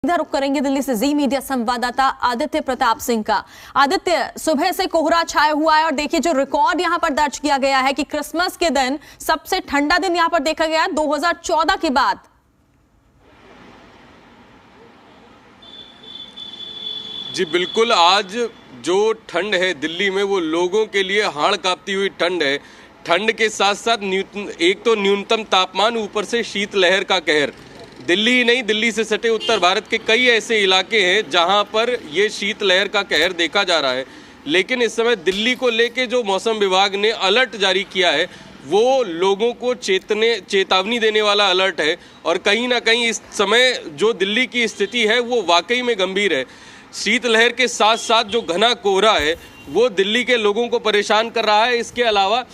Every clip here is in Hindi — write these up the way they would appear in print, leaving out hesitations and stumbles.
इधर रुक करेंगे दिल्ली से जी मीडिया संवाददाता आदित्य प्रताप सिंह का। आदित्य, सुबह से कोहरा छाया हुआ है और देखिए जो रिकॉर्ड यहां पर दर्ज किया गया है कि क्रिसमस के दिन सबसे ठंडा दिन यहां पर देखा गया 2014 के बाद। जी बिल्कुल, आज जो ठंड है दिल्ली में वो लोगों के लिए हाड़ कांपती हुई ठंड है। ठंड के साथ साथ एक तो न्यूनतम तापमान, ऊपर से शीतलहर का कहर। दिल्ली ही नहीं, दिल्ली से सटे उत्तर भारत के कई ऐसे इलाके हैं जहां पर ये शीतलहर का कहर देखा जा रहा है। लेकिन इस समय दिल्ली को लेके जो मौसम विभाग ने अलर्ट जारी किया है वो लोगों को चेतावनी देने वाला अलर्ट है। और कहीं ना कहीं इस समय जो दिल्ली की स्थिति है वो वाकई में गंभीर है। शीतलहर के साथ साथ जो घना कोहरा है वो दिल्ली के लोगों को परेशान कर रहा है। इसके अलावा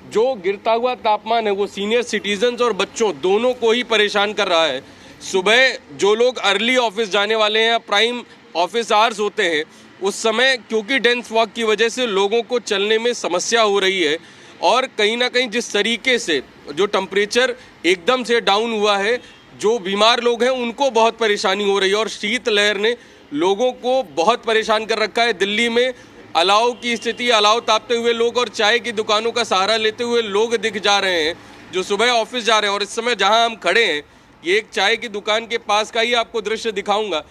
जो गिरता हुआ तापमान है वो सीनियर सिटीजन्स और बच्चों दोनों को ही परेशान कर रहा है। सुबह जो लोग अर्ली ऑफिस जाने वाले हैं, प्राइम ऑफिस आवर्स होते हैं, उस समय क्योंकि डेंस फॉग की वजह से लोगों को चलने में समस्या हो रही है। और कहीं ना कहीं जिस तरीके से जो टेम्परेचर एकदम से डाउन हुआ है, जो बीमार लोग हैं उनको बहुत परेशानी हो रही है। और शीतलहर ने लोगों को बहुत परेशान कर रखा है। दिल्ली में अलाव की स्थिति, अलाव तापते हुए लोग और चाय की दुकानों का सहारा लेते हुए लोग दिख जा रहे हैं जो सुबह ऑफिस जा रहे हैं। और इस समय जहां हम खड़े हैं, ये एक चाय की दुकान के पास का ही आपको दृश्य दिखाऊंगा।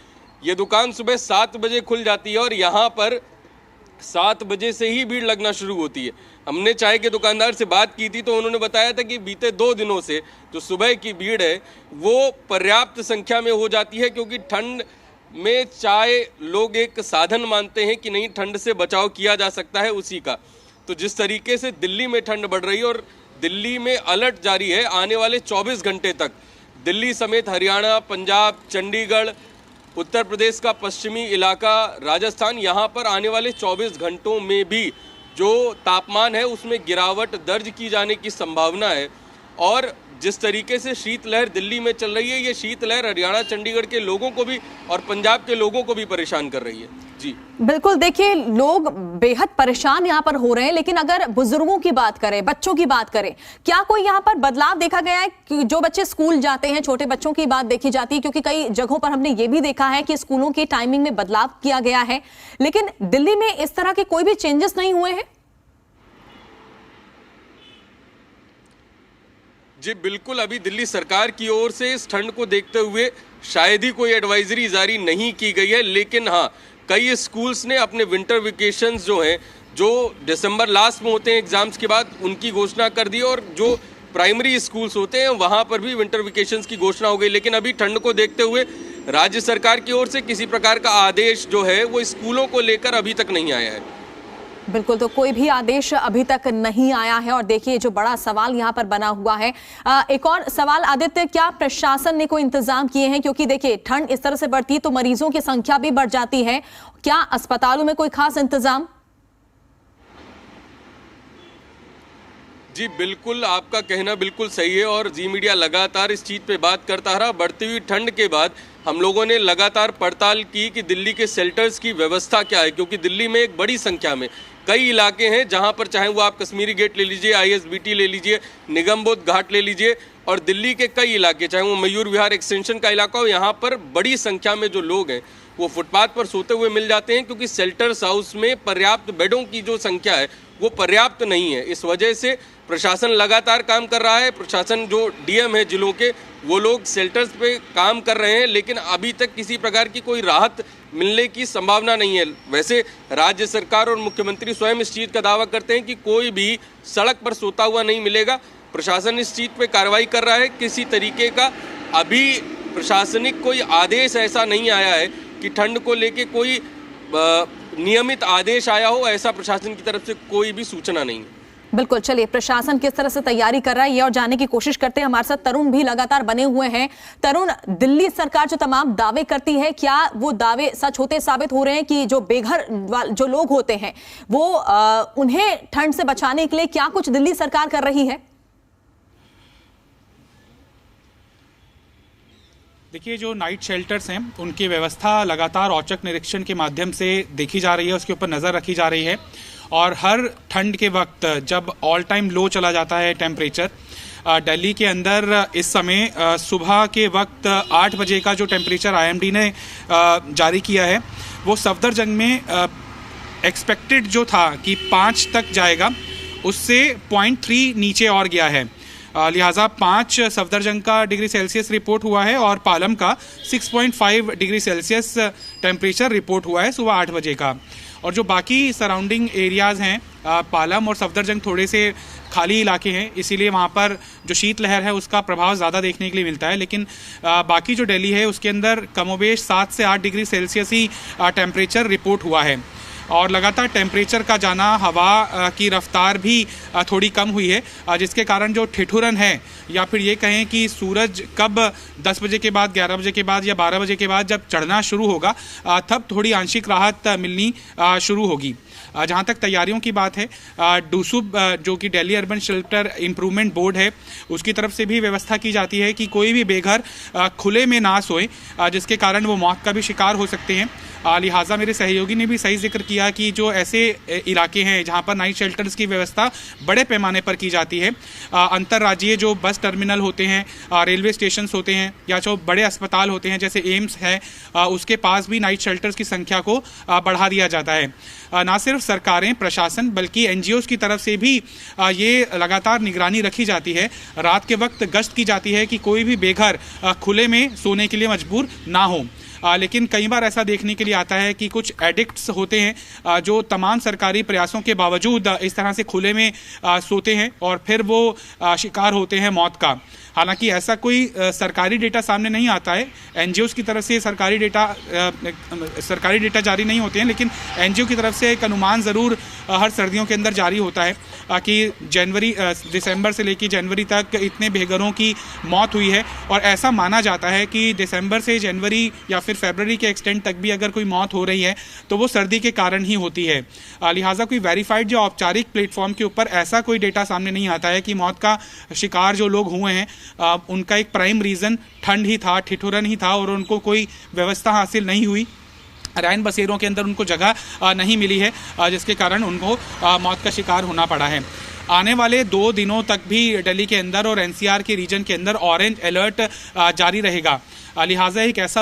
ये दुकान सुबह 7 बजे खुल जाती है और यहाँ पर 7 बजे से ही भीड़ लगना शुरू होती है। हमने चाय के दुकानदार से बात की थी तो उन्होंने बताया था कि बीते 2 दिनों से जो सुबह की भीड़ है वो पर्याप्त संख्या में हो जाती है, क्योंकि ठंड में चाय लोग एक साधन मानते हैं कि नहीं, ठंड से बचाव किया जा सकता है उसी का। तो जिस तरीके से दिल्ली में ठंड बढ़ रही है और दिल्ली में अलर्ट जारी है आने वाले 24 घंटे तक, दिल्ली समेत हरियाणा, पंजाब, चंडीगढ़, उत्तर प्रदेश का पश्चिमी इलाका, राजस्थान, यहाँ पर आने वाले 24 घंटों में भी जो तापमान है उसमें गिरावट दर्ज की जाने की संभावना है। और जिस तरीके से शीतलहर दिल्ली में चल रही है, ये शीतलहर हरियाणा, चंडीगढ़ के लोगों को भी और पंजाब के लोगों को भी परेशान कर रही है। जी बिल्कुल, देखिए लोग बेहद परेशान यहाँ पर हो रहे हैं। लेकिन अगर बुजुर्गों की बात करें, बच्चों की बात करें, क्या कोई यहाँ पर बदलाव देखा गया है कि जो बच्चे स्कूल जाते हैं, छोटे बच्चों की बात देखी जाती है? क्योंकि कई जगहों पर हमने ये भी देखा है कि स्कूलों की टाइमिंग में बदलाव किया गया है, लेकिन दिल्ली में इस तरह के कोई भी चेंजेस नहीं हुए हैं। जी बिल्कुल, अभी दिल्ली सरकार की ओर से इस ठंड को देखते हुए शायद ही कोई एडवाइजरी जारी नहीं की गई है। लेकिन हाँ, कई स्कूल्स ने अपने विंटर वेकेशंस जो हैं, जो दिसंबर लास्ट में होते हैं एग्जाम्स के बाद, उनकी घोषणा कर दी। और जो प्राइमरी स्कूल्स होते हैं वहाँ पर भी विंटर वेकेशंस की घोषणा हो गई। लेकिन अभी ठंड को देखते हुए राज्य सरकार की ओर से किसी प्रकार का आदेश जो है वो स्कूलों को लेकर अभी तक नहीं आया है। बिल्कुल, तो कोई भी आदेश अभी तक नहीं आया है। और देखिए जो बड़ा सवाल यहाँ पर बना हुआ है, एक और सवाल आदित्य, क्या प्रशासन ने कोई इंतजाम किए हैं? क्योंकि देखिए ठंड इस तरह से बढ़ती है तो मरीजों की संख्या भी बढ़ जाती है। क्या अस्पतालों में कोई खास इंतजाम? जी बिल्कुल, आपका कहना बिल्कुल सही है और जी मीडिया लगातार इस चीज़ पे बात करता रहा। बढ़ती हुई ठंड के बाद हम लोगों ने लगातार पड़ताल की कि दिल्ली के शेल्टर्स की व्यवस्था क्या है, क्योंकि दिल्ली में एक बड़ी संख्या में कई इलाके हैं जहां पर चाहे वो आप कश्मीरी गेट ले लीजिए, ISBT ले लीजिए, निगमबोध घाट ले लीजिए, और दिल्ली के कई इलाके चाहे वो मयूर विहार एक्सटेंशन का इलाका हो, यहाँ पर बड़ी संख्या में जो लोग हैं वो फुटपाथ पर सोते हुए मिल जाते हैं, क्योंकि शेल्टर्स हाउस में पर्याप्त बेडों की जो संख्या है वो पर्याप्त नहीं है। इस वजह से प्रशासन लगातार काम कर रहा है। प्रशासन जो DM है जिलों के, वो लोग शेल्टर्स पे काम कर रहे हैं, लेकिन अभी तक किसी प्रकार की कोई राहत मिलने की संभावना नहीं है। वैसे राज्य सरकार और मुख्यमंत्री स्वयं इस चीज़ का दावा करते हैं कि कोई भी सड़क पर सोता हुआ नहीं मिलेगा। प्रशासन इस चीज़ पे कार्रवाई कर रहा है। किसी तरीके का अभी प्रशासनिक कोई आदेश ऐसा नहीं आया है कि ठंड को लेके कोई नियमित आदेश आया हो, ऐसा प्रशासन की तरफ से कोई भी सूचना नहीं है। बिल्कुल, चलिए प्रशासन किस तरह से तैयारी कर रहा है ये और जानने की कोशिश करते हैं। हमारे साथ तरुण भी लगातार बने हुए हैं। तरुण, दिल्ली सरकार जो तमाम दावे करती है, क्या वो दावे सच होते साबित हो रहे हैं कि जो बेघर जो लोग होते हैं वो उन्हें ठंड से बचाने के लिए क्या कुछ दिल्ली सरकार कर रही है? देखिए, जो नाइट शेल्टर्स हैं उनकी व्यवस्था लगातार औचक निरीक्षण के माध्यम से देखी जा रही है, उसके ऊपर नज़र रखी जा रही है। और हर ठंड के वक्त जब ऑल टाइम लो चला जाता है टेम्परेचर, दिल्ली के अंदर इस समय सुबह के वक्त 8 बजे का जो टेम्परेचर IMD ने जारी किया है वो सफदरजंग में एक्सपेक्टेड जो था कि 5 तक जाएगा, उससे 0.3 नीचे और गया है। लिहाजा 5 सफदरजंग का डिग्री सेल्सियस रिपोर्ट हुआ है और पालम का 6.5 डिग्री सेल्सियस टेम्परेचर रिपोर्ट हुआ है सुबह 8 बजे का। और जो बाकी सराउंडिंग एरियाज़ हैं, पालम और सफदरजंग थोड़े से खाली इलाके हैं, इसीलिए वहाँ पर जो शीतलहर है उसका प्रभाव ज़्यादा देखने के लिए मिलता है। लेकिन बाकी जो दिल्ली है उसके अंदर कमोबेश 7 से 8 डिग्री सेल्सियस ही टेम्परेचर रिपोर्ट हुआ है। और लगातार टेम्परेचर का जाना, हवा की रफ्तार भी थोड़ी कम हुई है, जिसके कारण जो ठिठुरन है या फिर ये कहें कि सूरज कब 10 बजे के बाद, 11 बजे के बाद या 12 बजे के बाद जब चढ़ना शुरू होगा तब थोड़ी आंशिक राहत मिलनी शुरू होगी। जहाँ तक तैयारियों की बात है, डूसुब जो कि Delhi urban shelter improvement board है उसकी तरफ से भी व्यवस्था की जाती है कि कोई भी बेघर खुले में ना सोए, जिसके कारण वो मौत का भी शिकार हो सकते हैं। लिहाजा मेरे सहयोगी ने भी सही जिक्र किया कि जो ऐसे इलाके हैं जहां पर नाइट शेल्टर्स की व्यवस्था बड़े पैमाने पर की जाती है, अंतर्राज्यीय जो बस टर्मिनल होते हैं, रेलवे स्टेशन होते हैं या जो बड़े अस्पताल होते हैं जैसे एम्स है, उसके पास भी नाइट शेल्टर्स की संख्या को बढ़ा दिया जाता है। ना सिर्फ सरकारें, प्रशासन बल्कि NGOs की तरफ से भी ये लगातार निगरानी रखी जाती है। रात के वक्त गश्त की जाती है कि कोई भी बेघर खुले में सोने के लिए मजबूर ना हो। लेकिन कई बार ऐसा देखने के लिए आता है कि कुछ एडिक्ट्स होते हैं जो तमाम सरकारी प्रयासों के बावजूद इस तरह से खुले में सोते हैं और फिर वो शिकार होते हैं मौत का। हालांकि ऐसा कोई सरकारी डेटा सामने नहीं आता है, NGOs की तरफ से सरकारी डेटा जारी नहीं होते हैं, लेकिन NGO की तरफ से एक अनुमान ज़रूर हर सर्दियों के अंदर जारी होता है कि दिसंबर से लेकर जनवरी तक इतने बेघरों की मौत हुई है। और ऐसा माना जाता है कि दिसंबर से जनवरी या फिर फरवरी के एक्सटेंड तक भी अगर कोई मौत हो रही है तो वो सर्दी के कारण ही होती है। लिहाजा कोई वेरीफाइड जो औपचारिक प्लेटफॉर्म के ऊपर ऐसा कोई डेटा सामने नहीं आता है कि मौत का शिकार जो लोग हुए हैं उनका एक प्राइम रीज़न ठंड ही था, ठिठुरन ही था और उनको कोई व्यवस्था हासिल नहीं हुई, रैन बसेरों के अंदर उनको जगह नहीं मिली है, जिसके कारण उनको मौत का शिकार होना पड़ा है। आने वाले 2 दिनों तक भी दिल्ली के अंदर और NCR के रीजन के अंदर ऑरेंज अलर्ट जारी रहेगा। लिहाजा एक ऐसा